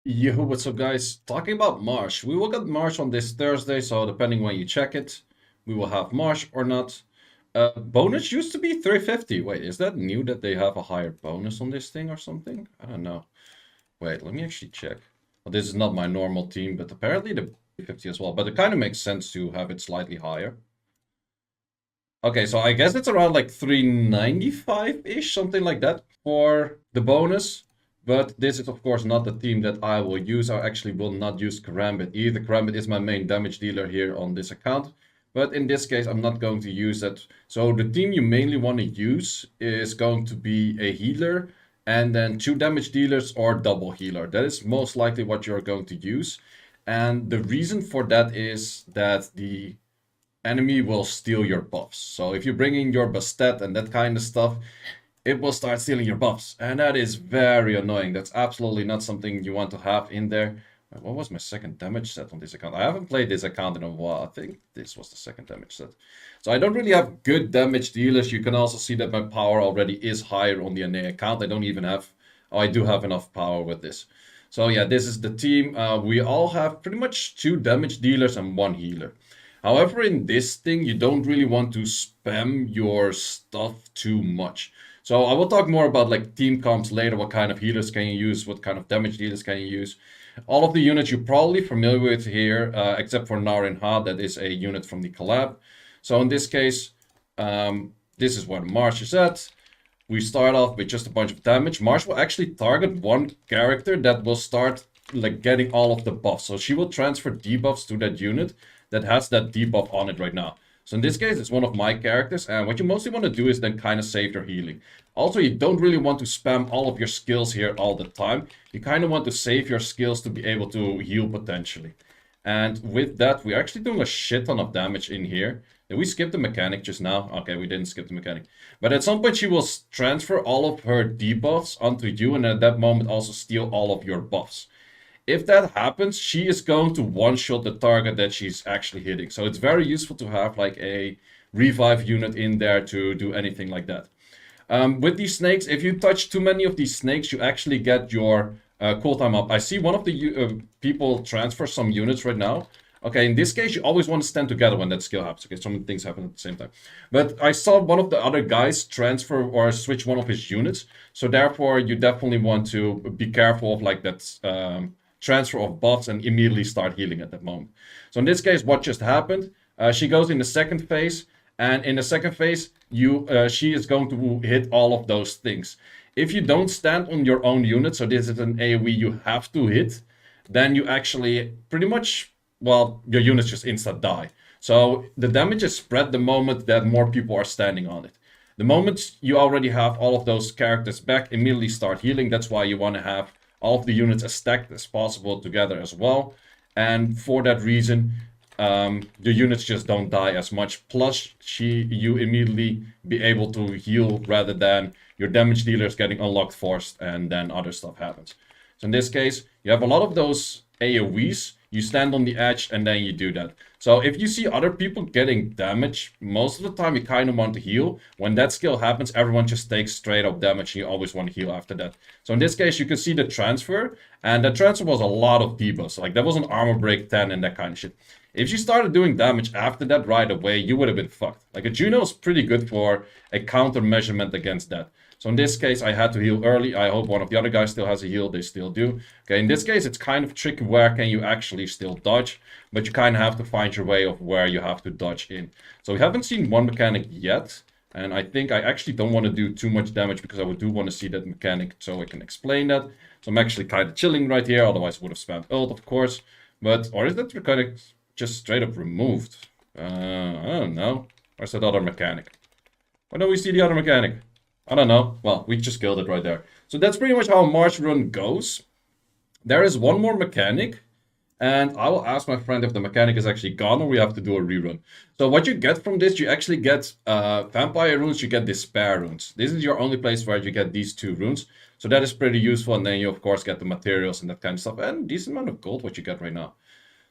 Yo, what's up, guys? Talking about Marsh. We will get Marsh on this Thursday, so depending when you check it, we will have Marsh or not. Bonus used to be 350. Wait, is that new that they have a higher bonus on this thing or something? I don't know. Wait, let me actually check. Well, this is not my normal team, but apparently the 350 as well. But it kind of makes sense to have it slightly higher. Okay, so I guess it's around like 395-ish, something like that for the bonus. But this is of course not the team that I will use. I actually will not use Karambit either. Karambit is my main damage dealer here on this account. But in this case, I'm not going to use that. So the team you mainly want to use is going to be a healer and then 2 damage dealers or double healer. That is most likely what you're going to use. And the reason for that is that the enemy will steal your buffs. So if you bring in your Bastet and that kind of stuff, it will start stealing your buffs. And that is very annoying. That's absolutely not something you want to have in there. What was my second damage set on this account? I haven't played this account in a while. I think this was the second damage set. So I don't really have good damage dealers. You can also see that my power already is higher on the NA account. I don't even have... Oh, I do have enough power with this. So yeah, this is the team. We all have pretty much 2 damage dealers and 1 healer. However, in this thing, you don't really want to spam your stuff too much. So I will talk more about like team comps later. What kind of healers can you use? What kind of damage dealers can you use? All of the units you're probably familiar with here, except for Narin Ha, that is a unit from the collab. So in this case, this is where Marsh is at. We start off with just a bunch of damage. Marsh will actually target one character that will start like getting all of the buffs. So she will transfer debuffs to that unit that has that debuff on it right now. So in this case, it's one of my characters, and what you mostly want to do is then kind of save your healing. Also, you don't really want to spam all of your skills here all the time. You kind of want to save your skills to be able to heal potentially. And with that, we're actually doing a shit ton of damage in here. Did we skip the mechanic just now? Okay, we didn't skip the mechanic. But at some point, she will transfer all of her debuffs onto you, and at that moment also steal all of your buffs. If that happens, she is going to one-shot the target that she's actually hitting. So it's very useful to have like a revive unit in there to do anything like that. With these snakes, if you touch too many of these snakes, you actually get your cooldown up. I see one of the people transfer some units right now. Okay, in this case, you always want to stand together when that skill happens. Okay, so many things happen at the same time. But I saw one of the other guys transfer or switch one of his units. So therefore, you definitely want to be careful of like that transfer of buffs and immediately start healing at that moment. So in this case, what just happened? She goes in the second phase. And in the second phase, she is going to hit all of those things. If you don't stand on your own unit, so this is an AoE you have to hit, then you actually pretty much, well, your units just insta die. So the damage is spread the moment that more people are standing on it. The moment you already have all of those characters back, immediately start healing. That's why you want to have all of the units as stacked as possible together as well. And for that reason, the units just don't die as much. Plus, you immediately be able to heal rather than your damage dealers getting unlocked first and then other stuff happens. So in this case, you have a lot of those AoEs. You stand on the edge and then you do that. So if you see other people getting damage, most of the time you kind of want to heal. When that skill happens, everyone just takes straight up damage and you always want to heal after that. So in this case, you can see the transfer, and the transfer was a lot of debuffs. Like that was an armor break 10 and that kind of shit. If you started doing damage after that right away, you would have been fucked. Like a Juno is pretty good for a counter measurement against that. So in this case, I had to heal early. I hope one of the other guys still has a heal. They still do. Okay, in this case, it's kind of tricky where can you actually still dodge. But you kind of have to find your way of where you have to dodge in. So we haven't seen one mechanic yet. And I think I actually don't want to do too much damage because I do want to see that mechanic so I can explain that. So I'm actually kind of chilling right here. Otherwise, I would have spammed ult, of course. But, or is that mechanic just straight up removed? I don't know. Or is that other mechanic? Why don't we see the other mechanic? I don't know. Well, we just killed it right there. So that's pretty much how a Marsh run goes. There is one more mechanic. And I will ask my friend if the mechanic is actually gone or we have to do a rerun. So what you get from this, you actually get vampire runes, you get despair runes. This is your only place where you get these 2 runes. So that is pretty useful. And then you, of course, get the materials and that kind of stuff. And decent amount of gold, what you get right now.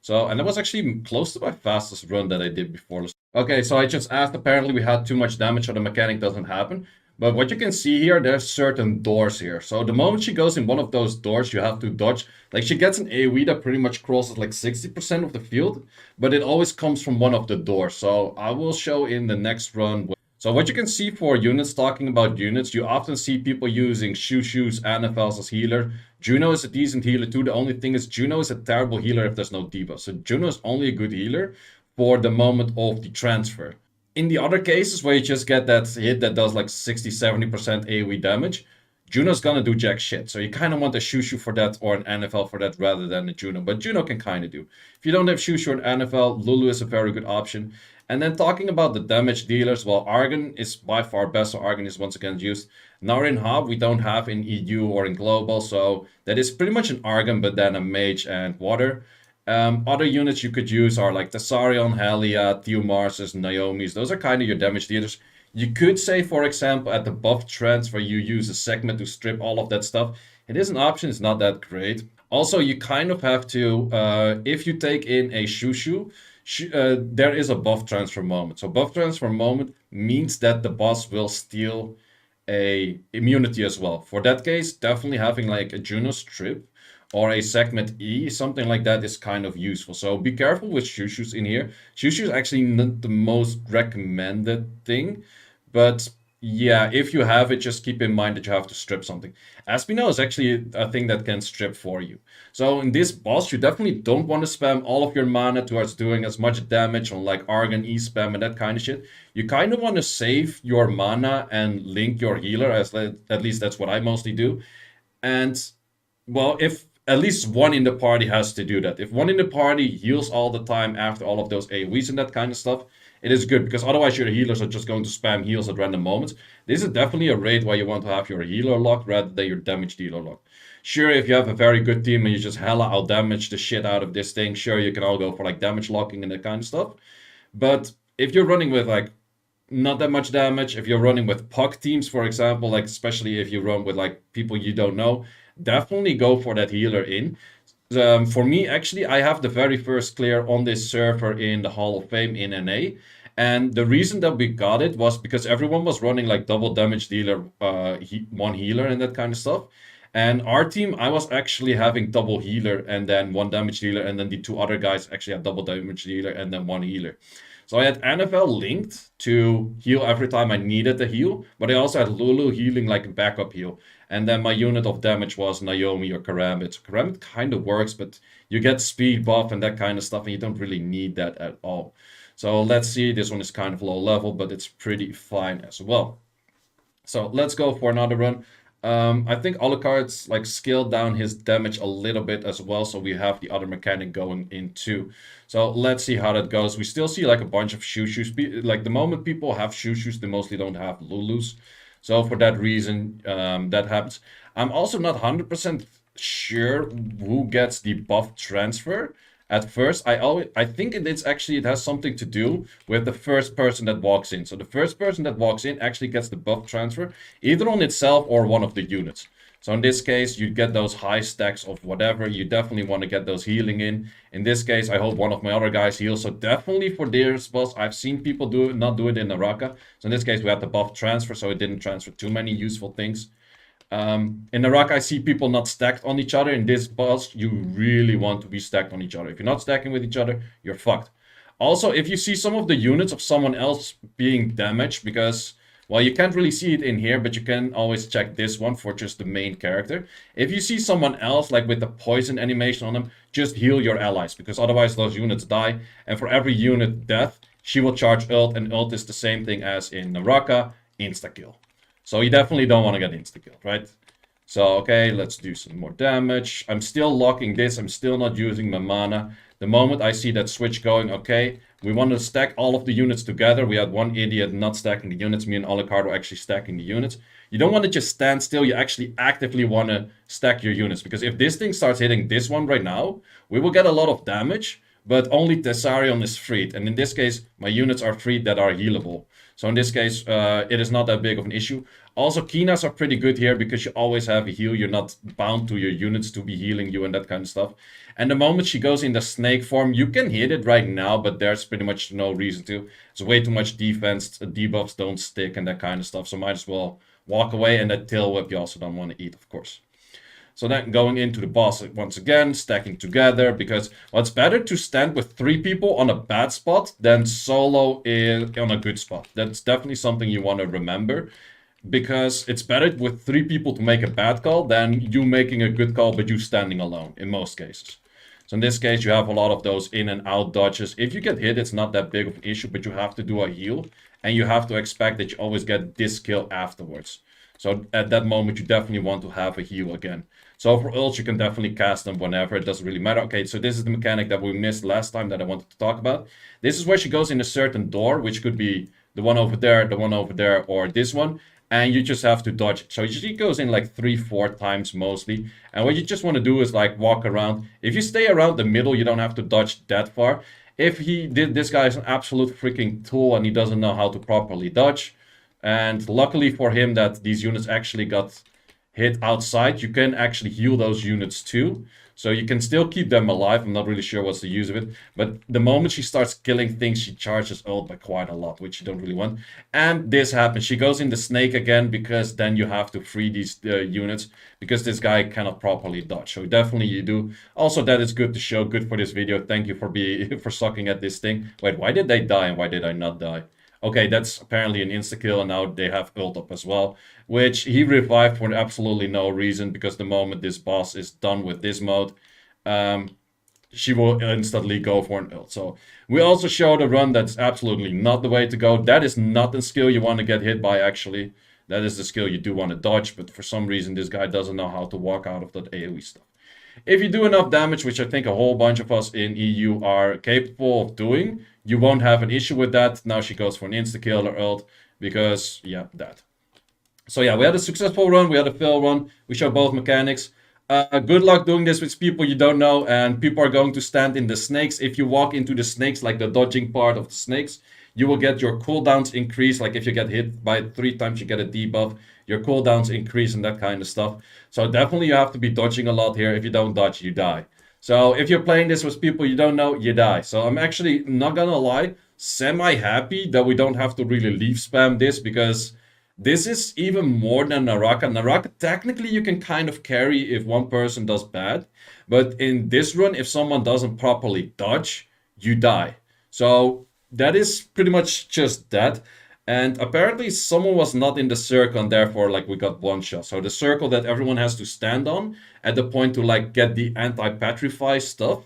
So, and that was actually close to my fastest run that I did before. Okay, so I just asked, apparently we had too much damage so the mechanic doesn't happen. But what you can see here, there's certain doors here. So the moment she goes in one of those doors, you have to dodge. Like she gets an AoE that pretty much crosses like 60% of the field, but it always comes from one of the doors. So I will show in the next run. So what you can see for units, talking about units, you often see people using Shushu's, Annabelles as healer. Juno is a decent healer too. The only thing is Juno is a terrible healer if there's no debuff. So Juno is only a good healer for the moment of the transfer. In the other cases where you just get that hit that does like 60-70% AoE damage, Juno's gonna do jack shit. So you kind of want a Shushu for that or an NFL for that rather than a Juno. But Juno can kind of do. If you don't have Shushu or an NFL, Lulu is a very good option. And then talking about the damage dealers, well, Argon is by far best, so Argon is once again used. Now in Hub, we don't have in EU or in Global, so that is pretty much an Argon, but then a Mage and Water. Other units you could use are like Thessarion, Helia, Theomarses, Naomi's. Those are kind of your damage dealers. You could say, for example, at the buff transfer, you use a segment to strip all of that stuff. It is an option, it's not that great. Also, you kind of have to, if you take in a Shushu, there is a buff transfer moment. So buff transfer moment means that the boss will steal a immunity as well. For that case, definitely having like a Juno strip or a segment E, something like that is kind of useful. So be careful with Shushus in here. Shushu is actually not the most recommended thing, but yeah, if you have it, just keep in mind that you have to strip something. Aspinall is actually a thing that can strip for you. So in this boss, you definitely don't want to spam all of your mana towards doing as much damage on like Argon, E-spam, and that kind of shit. You kind of want to save your mana and link your healer, at least that's what I mostly do. And, well, if at least one in the party has to do that. If one in the party heals all the time after all of those AoEs and that kind of stuff, it is good, because otherwise your healers are just going to spam heals at random moments. This is definitely a raid where you want to have your healer locked rather than your damage dealer locked. Sure, if you have a very good team and you just hella out damage the shit out of this thing, sure, you can all go for like damage locking and that kind of stuff. But if you're running with like not that much damage, if you're running with puck teams, for example, like especially if you run with like people you don't know, definitely go for that healer in. For me, actually, I have the very first clear on this server in the Hall of Fame in NA. And the reason that we got it was because everyone was running like double damage dealer, one healer and that kind of stuff. And our team, I was actually having double healer and then one damage dealer, and then the two other guys actually had double damage dealer and then one healer. So I had NFL linked to heal every time I needed a heal, but I also had Lulu healing like a backup heal. And then my unit of damage was Naomi or Karambit. So Karambit kind of works, but you get speed buff and that kind of stuff, and you don't really need that at all. So let's see, this one is kind of low level, but it's pretty fine as well. So let's go for another run. I think Alucard's like scaled down his damage a little bit as well, so we have the other mechanic going in too. So let's see how that goes. We still see like a bunch of Shushus. Like the moment people have Shushus, they mostly don't have Lulus. So for that reason, that happens. I'm also not 100% sure who gets the buff transfer. At first, I think it has something to do with the first person that walks in. So the first person that walks in actually gets the buff transfer, either on itself or one of the units. So in this case, you get those high stacks of whatever. You definitely want to get those healing in. In this case, I hope one of my other guys heals. So definitely for this boss, I've seen people not do it in Naraka. So in this case, we had the buff transfer, so it didn't transfer too many useful things. In Naraka, I see people not stacked on each other. In this boss, you really want to be stacked on each other. If you're not stacking with each other, you're fucked. Also, if you see some of the units of someone else being damaged, because, well, you can't really see it in here, but you can always check this one for just the main character. If you see someone else, like with the poison animation on them, just heal your allies, because otherwise those units die. And for every unit death, she will charge ult, and ult is the same thing as in Naraka, insta-kill. So you definitely don't want to get insta-killed, right? So, okay, let's do some more damage. I'm still locking this. I'm still not using my mana. The moment I see that switch going, okay, we want to stack all of the units together. We had one idiot not stacking the units. Me and Alucard were actually stacking the units. You don't want to just stand still. You actually actively want to stack your units. Because if this thing starts hitting this one right now, we will get a lot of damage. But only Thessarion is freed. And in this case, my units are freed that are healable. So in this case, it is not that big of an issue. Also, Kinas are pretty good here because you always have a heal. You're not bound to your units to be healing you and that kind of stuff. And the moment she goes in the snake form, you can hit it right now, but there's pretty much no reason to. It's way too much defense. Debuffs don't stick and that kind of stuff. So might as well walk away, and that tail whip you also don't want to eat, of course. So then going into the boss once again, stacking together, because well, it's better to stand with 3 people on a bad spot than solo on a good spot. That's definitely something you want to remember, because it's better with 3 people to make a bad call than you making a good call but you standing alone in most cases. So in this case, you have a lot of those in and out dodges. If you get hit, it's not that big of an issue, but you have to do a heal, and you have to expect that you always get this kill afterwards. So at that moment, you definitely want to have a heal again. So for ults, you can definitely cast them whenever. It doesn't really matter. Okay, so this is the mechanic that we missed last time that I wanted to talk about. This is where she goes in a certain door, which could be the one over there, or this one. And you just have to dodge it. So she goes in like 3-4 times mostly. And what you just want to do is like walk around. If you stay around the middle, you don't have to dodge that far. If this guy is an absolute freaking tool and he doesn't know how to properly dodge. And luckily for him that these units actually got hit outside, you can actually heal those units too. So you can still keep them alive. I'm not really sure what's the use of it. But the moment she starts killing things, she charges ult by quite a lot, which you don't really want. And this happens. She goes in the snake again, because then you have to free these units, because this guy cannot properly dodge. So definitely you do. Also, that is good to show. Good for this video. Thank you for sucking at this thing. Wait, why did they die and why did I not die? Okay, that's apparently an insta-kill, and now they have ult up as well, which he revived for absolutely no reason, because the moment this boss is done with this mode, she will instantly go for an ult. So we also showed a run that's absolutely not the way to go. That is not the skill you want to get hit by, actually. That is the skill you do want to dodge, but for some reason this guy doesn't know how to walk out of that AoE stuff. If you do enough damage, which I think a whole bunch of us in EU are capable of doing, you won't have an issue with that. Now she goes for an insta-kill or ult, because, yeah, that. So yeah, we had a successful run, we had a fail run, we showed both mechanics. Good luck doing this with people you don't know, and people are going to stand in the snakes. If you walk into the snakes, like the dodging part of the snakes, you will get your cooldowns increase. Like if you get hit by 3 times, you get a debuff. Your cooldowns increase and that kind of stuff. So definitely you have to be dodging a lot here. If you don't dodge, you die. So if you're playing this with people you don't know, you die. So I'm actually, not gonna lie, semi-happy that we don't have to really leave spam this, because this is even more than Naraka. Naraka, technically you can kind of carry if one person does bad. But in this run, if someone doesn't properly dodge, you die. So that is pretty much just that. And apparently someone was not in the circle, and therefore like we got one shot. So the circle that everyone has to stand on at the point to like get the anti-petrify stuff,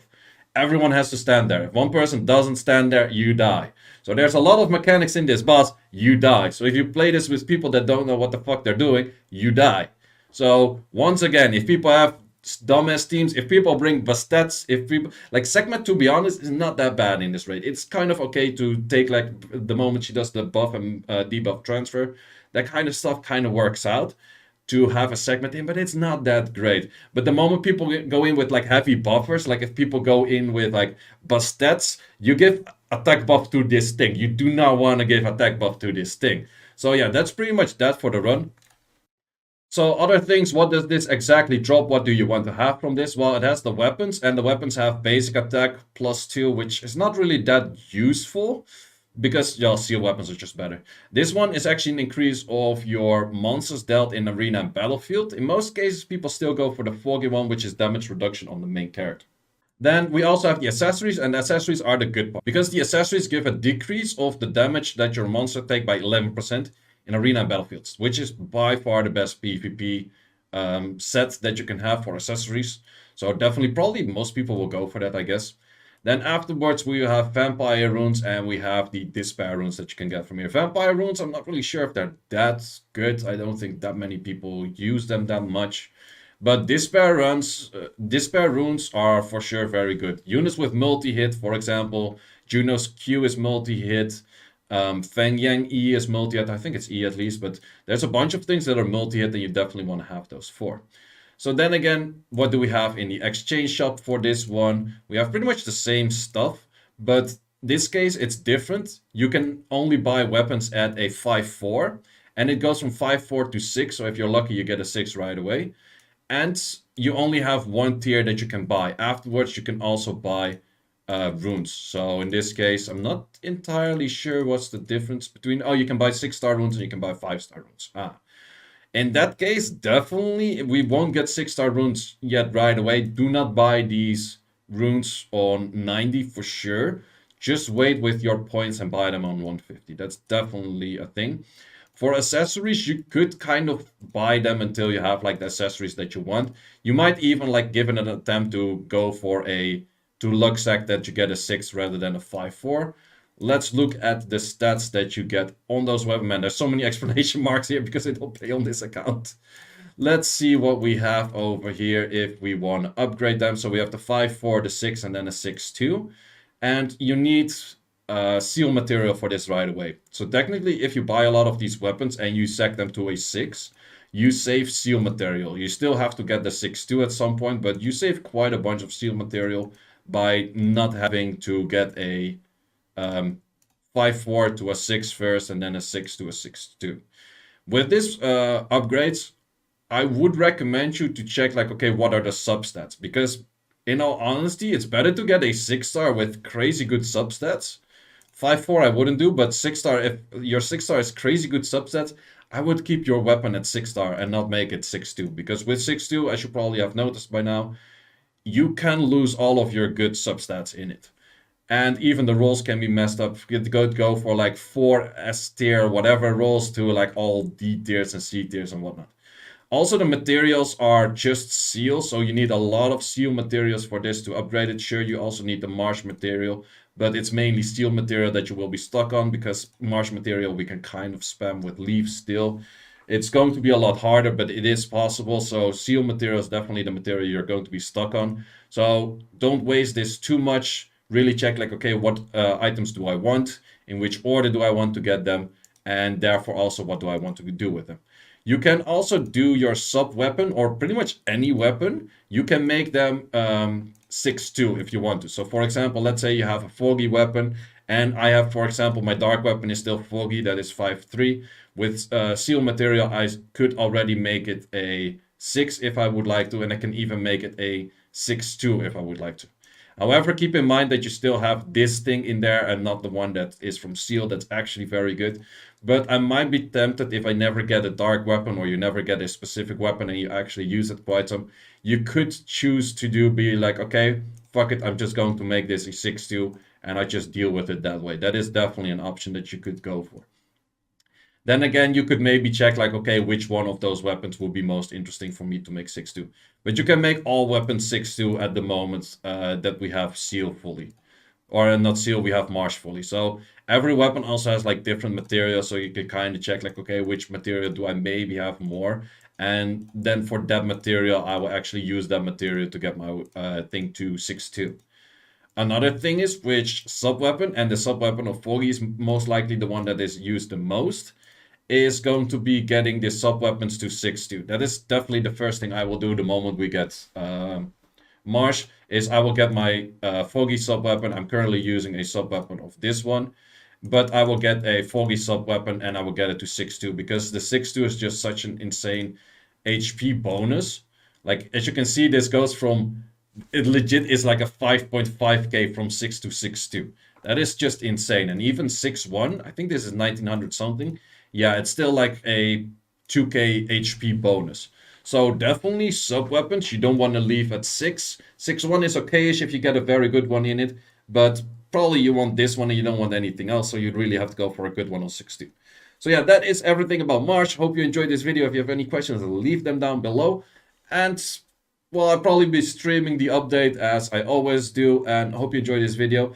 everyone has to stand there. If one person doesn't stand there, you die. So there's a lot of mechanics in this boss, you die. So if you play this with people that don't know what the fuck they're doing, you die. So once again, if people have dumbass teams, if people bring Bastats, if people like Segment, to be honest, is not that bad in this raid. It's kind of okay to take like the moment she does the buff and debuff transfer, that kind of stuff kind of works out to have a segment in, but it's not that great. But the moment people go in with like heavy buffers, like if people go in with like Bastats, you give attack buff to this thing. You do not want to give attack buff to this thing. So yeah, that's pretty much that for the run. So other things, what does this exactly drop? What do you want to have from this? Well, it has the weapons, and the weapons have basic attack +2, which is not really that useful, because your seal weapons are just better. This one is actually an increase of your monsters dealt in arena and battlefield. In most cases, people still go for the foggy one, which is damage reduction on the main character. Then we also have the accessories, and the accessories are the good part, because the accessories give a decrease of the damage that your monster take by 11% in arena and battlefields, which is by far the best PvP set that you can have for accessories. So definitely, probably most people will go for that, I guess. Then afterwards, we have vampire runes, and we have the despair runes that you can get from here. Vampire runes, I'm not really sure if they're that good. I don't think that many people use them that much. But despair runes are for sure very good. Units with multi-hit, for example, Juno's Q is multi-hit. Feng Yang E is multi-hit. I think it's E at least, but there's a bunch of things that are multi-hit, and you definitely want to have those for. So then again, what do we have in the exchange shop for this one? We have pretty much the same stuff, but this case it's different. You can only buy weapons at a 5-4, and it goes from 5-4 to 6. So if you're lucky, you get a 6 right away. And you only have one tier that you can buy. Afterwards, you can also buy runes. So in this case, I'm not entirely sure what's the difference between... Oh, you can buy 6-star runes and you can buy 5-star runes. In that case, definitely we won't get 6-star runes yet right away. Do not buy these runes on 90 for sure. Just wait with your points and buy them on 150. That's definitely a thing. For accessories, you could kind of buy them until you have like the accessories that you want. You might even like give it an attempt to go for a to luck sack that you get a 6 rather than a 5-4. Let's look at the stats that you get on those weapon. Man, there's so many explanation marks here because they don't pay on this account. Let's see what we have over here if we want to upgrade them. So we have the 5-4, the 6, and then a 6-2. And you need seal material for this right away. So technically, if you buy a lot of these weapons and you sack them to a 6, you save seal material. You still have to get the 6-2 at some point, but you save quite a bunch of seal material by not having to get a 5-4 to a 6 first and then a 6 to a 6-2. With this upgrades, I would recommend you to check like, okay, what are the substats? Because in all honesty, it's better to get a 6-star with crazy good substats. 5-4 I wouldn't do, but 6-star, if your 6-star is crazy good substats, I would keep your weapon at 6-star and not make it 6-2. Because with 6-2, as you probably have noticed by now, you can lose all of your good substats in it. And even the rolls can be messed up. You could go for like 4 S tier, whatever rolls to like all D tiers and C tiers and whatnot. Also, the materials are just seal, so you need a lot of seal materials for this to upgrade it. Sure, you also need the Marsh material, but it's mainly steel material that you will be stuck on because Marsh material we can kind of spam with leaves still. It's going to be a lot harder, but it is possible. So seal material is definitely the material you're going to be stuck on. So don't waste this too much. Really check like, okay, what items do I want? In which order do I want to get them? And therefore also what do I want to do with them? You can also do your sub weapon or pretty much any weapon. You can make them 6-2 if you want to. So for example, let's say you have a foggy weapon and I have, for example, my dark weapon is still foggy, that is 5-3. With seal material, I could already make it a 6 if I would like to, and I can even make it a 6-2 if I would like to. However, keep in mind that you still have this thing in there and not the one that is from seal. That's actually very good. But I might be tempted if I never get a dark weapon or you never get a specific weapon and you actually use it quite some. You could choose to be like, okay, fuck it, I'm just going to make this a 6-2 and I just deal with it that way. That is definitely an option that you could go for. Then again, you could maybe check like, okay, which one of those weapons would be most interesting for me to make 6-2. But you can make all weapons 6-2 at the moment that we have seal fully. Or not seal, we have Marsh fully. So every weapon also has like different materials, so you can kind of check like, okay, which material do I maybe have more? And then for that material, I will actually use that material to get my thing to 6-2. Another thing is which sub-weapon, and the sub-weapon of Foggy is most likely the one that is used the most, is going to be getting the sub-weapons to 6-2. That is definitely the first thing I will do the moment we get Marsh, is I will get my Foggy sub-weapon. I'm currently using a sub-weapon of this one, but I will get a Foggy sub-weapon and I will get it to 6-2 because the 6-2 is just such an insane HP bonus. Like, as you can see, this goes from, it legit is like a 5.5k from 6 to 6-2. That is just insane. And even 6-1, I think this is 1900 something. Yeah, it's still like a 2k HP bonus. So definitely sub-weapons, you don't want to leave at 6. 6-1 is okayish if you get a very good one in it, but probably you want this one and you don't want anything else, so you'd really have to go for a good one on 6-2. So yeah, that is everything about Marsh. Hope you enjoyed this video. If you have any questions, leave them down below. And, well, I'll probably be streaming the update as I always do, and hope you enjoyed this video.